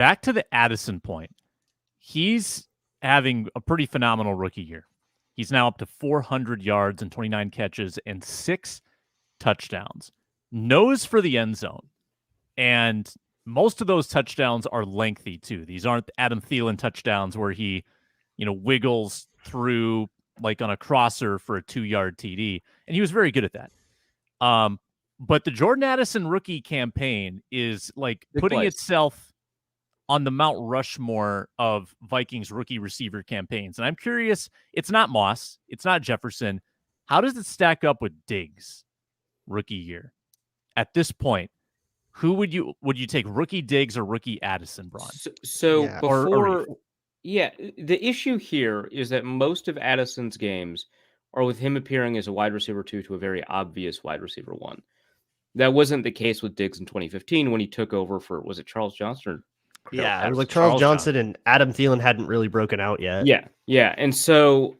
back to the Addison point. He's having a pretty phenomenal rookie year. He's now up to 400 yards and 29 catches and 6 touchdowns. Nose for the end zone. And most of those touchdowns are lengthy too. These aren't Adam Thielen touchdowns where he, wiggles through like on a crosser for a 2-yard TD. And he was very good at that. But the Jordan Addison rookie campaign is like putting itself on the Mount Rushmore of Vikings rookie receiver campaigns. And I'm curious, it's not Moss, it's not Jefferson. How does it stack up with Diggs rookie year? At this point, who would you take, rookie Diggs or rookie Addison, Braun? The issue here is that most of Addison's games are with him appearing as a wide receiver 2 to a very obvious wide receiver 1. That wasn't the case with Diggs in 2015 when he took over for, was it Charles Johnson? It was like Charles Johnson and Adam Thielen hadn't really broken out yet. Yeah. And so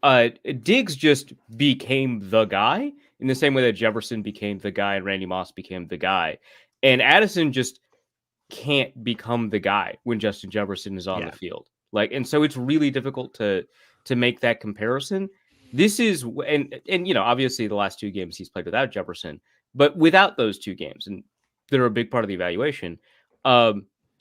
Diggs just became the guy in the same way that Jefferson became the guy and Randy Moss became the guy. And Addison just can't become the guy when Justin Jefferson is on the field. And so it's really difficult to make that comparison. This is, and obviously the last 2 games he's played without Jefferson, but without those 2 games, and they're a big part of the evaluation,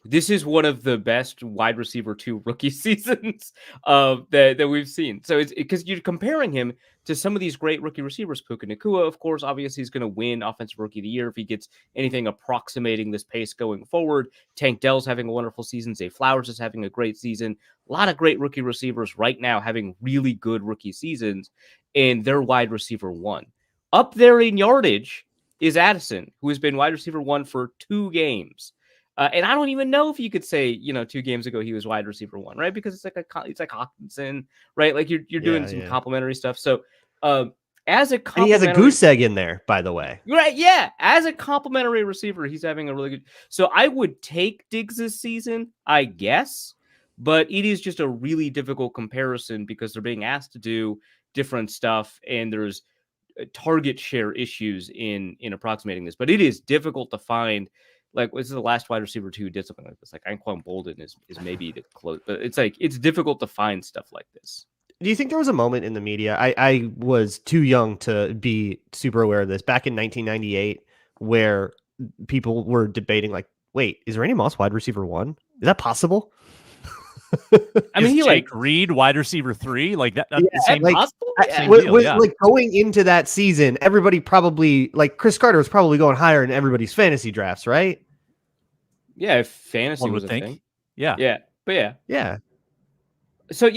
this is one of the best wide receiver 2 rookie seasons that we've seen. So it's because you're comparing him to some of these great rookie receivers. Puka Nacua, of course, obviously he's going to win Offensive Rookie of the Year if he gets anything approximating this pace going forward. Tank Dell's having a wonderful season. Zay Flowers is having a great season. A lot of great rookie receivers right now having really good rookie seasons, and they're wide receiver 1. Up there in yardage is Addison, who has been wide receiver 1 for 2 games. And I don't even know if you could say, 2 games ago he was wide receiver 1, right? Because it's like Hawkinson, right? Like you're doing some complimentary stuff. So as a and he has a goose egg in there, by the way. Right? Yeah, as a complimentary receiver, he's having a really good. So I would take Diggs this season, I guess, but it is just a really difficult comparison because they're being asked to do different stuff, and there's target share issues in approximating this. But it is difficult to find. Like, this is the last wide receiver 2 who did something like this. Like, Anquan Bolden is maybe the close, but it's difficult to find stuff like this. Do you think there was a moment in the media? I was too young to be super aware of this back in 1998, where people were debating, like, wait, is Randy Moss wide receiver 1? Is that possible? I mean, he Reed wide receiver 3, like that. Same like going into that season, everybody probably like Chris Carter was probably going higher in everybody's fantasy drafts, right? Yeah, if fantasy was a thing. Yeah. But yeah. So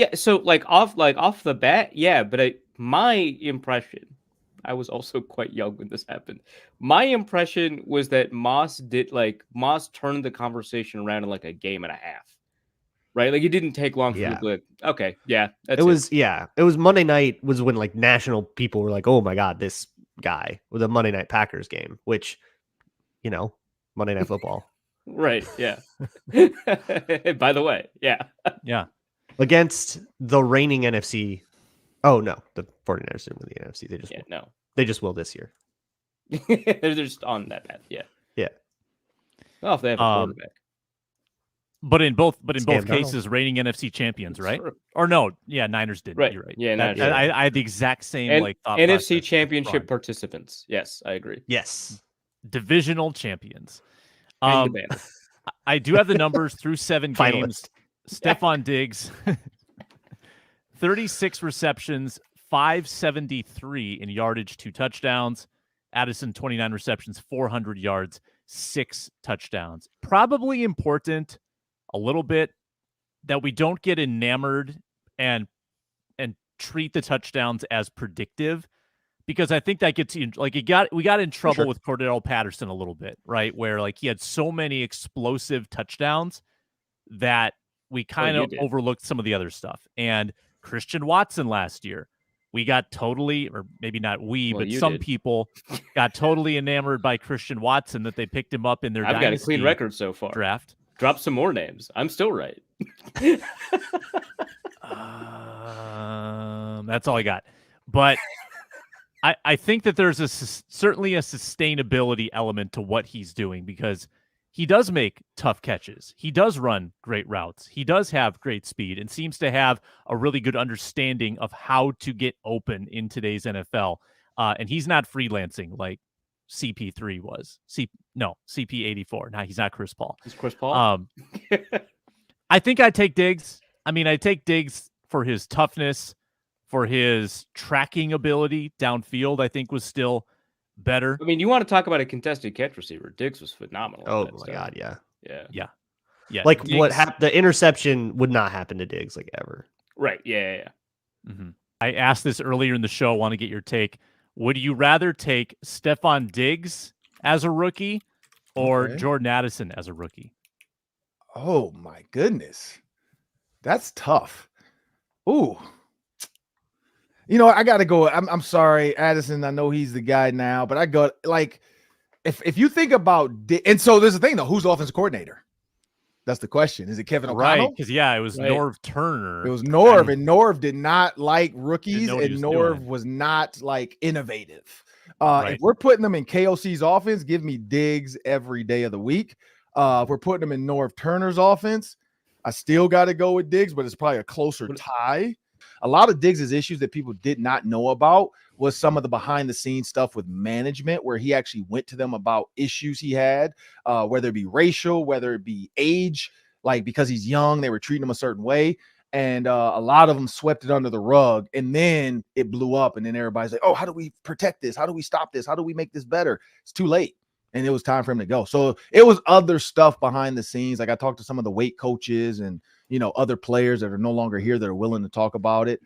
off the bat, but my impression, I was also quite young when this happened. My impression was that Moss turned the conversation around in like a game and a half. Right, like it didn't take long for people to. Okay, yeah, it was Monday night was when like national people were like, "Oh my god, this guy," with a Monday Night Packers game, which, Monday Night Football, right? Yeah. By the way, yeah, against the reigning NFC. Oh no, the 49ers didn't win the NFC. They just won. They just will this year. They're just on that path. Yeah. Well, if they have a quarterback. But in both cases, reigning NFC champions, right? True. Or no, Niners did. Right. You're right. Yeah, Niners. I had the exact same thought NFC championship participants. Yes, I agree. Yes, divisional champions. I do have the numbers through 7 games. Stefon Diggs, 36 receptions, 573 in yardage, 2 touchdowns. Addison, 29 receptions, 400 yards, 6 touchdowns. Probably important a little bit that we don't get enamored and treat the touchdowns as predictive, because I think that gets you like we got in trouble with Cordell Patterson a little bit, right? Where like he had so many explosive touchdowns that we kind of overlooked some of the other stuff. And Christian Watson last year, we got totally, or maybe not some people got totally enamored by Christian Watson that they picked him up in their I've got a clean record so far. Draft. Drop some more names. I'm still right. That's all I got. But I think that there's certainly a sustainability element to what he's doing, because he does make tough catches. He does run great routes. He does have great speed and seems to have a really good understanding of how to get open in today's NFL. And he's not freelancing like CP3 was. CP84. Now he's not Chris Paul. He's Chris Paul. I think I take Diggs. I mean, I take Diggs for his toughness, for his tracking ability downfield. I think was still better. I mean, you want to talk about a contested catch receiver? Diggs was phenomenal. Oh my God, yeah. Like Diggs, what happened? The interception would not happen to Diggs like ever. Right? Yeah. Mm-hmm. I asked this earlier in the show. I want to get your take. Would you rather take Stefon Diggs as a rookie or Jordan Addison as a rookie? Oh my goodness, that's tough. Ooh. I got to go. I'm sorry, Addison. I know he's the guy now, but I go like if you think about and so there's the thing though, who's the offensive coordinator? That's the question. Is it Kevin O'Connell? Right, because it was Norv Turner. It was Norv, and Norv did not like rookies, and Norv was not like innovative. If we're putting them in KOC's offense, give me Diggs every day of the week. If we're putting them in Norv Turner's offense, I still got to go with Diggs, but it's probably a closer tie. A lot of Diggs' issues that people did not know about was some of the behind-the-scenes stuff with management, where he actually went to them about issues he had, whether it be racial, whether it be age, like because he's young, they were treating him a certain way. And a lot of them swept it under the rug, and then it blew up, and then everybody's like, oh, how do we protect this? How do we stop this? How do we make this better? It's too late. And it was time for him to go. So it was other stuff behind the scenes. Like I talked to some of the weight coaches and, other players that are no longer here that are willing to talk about it.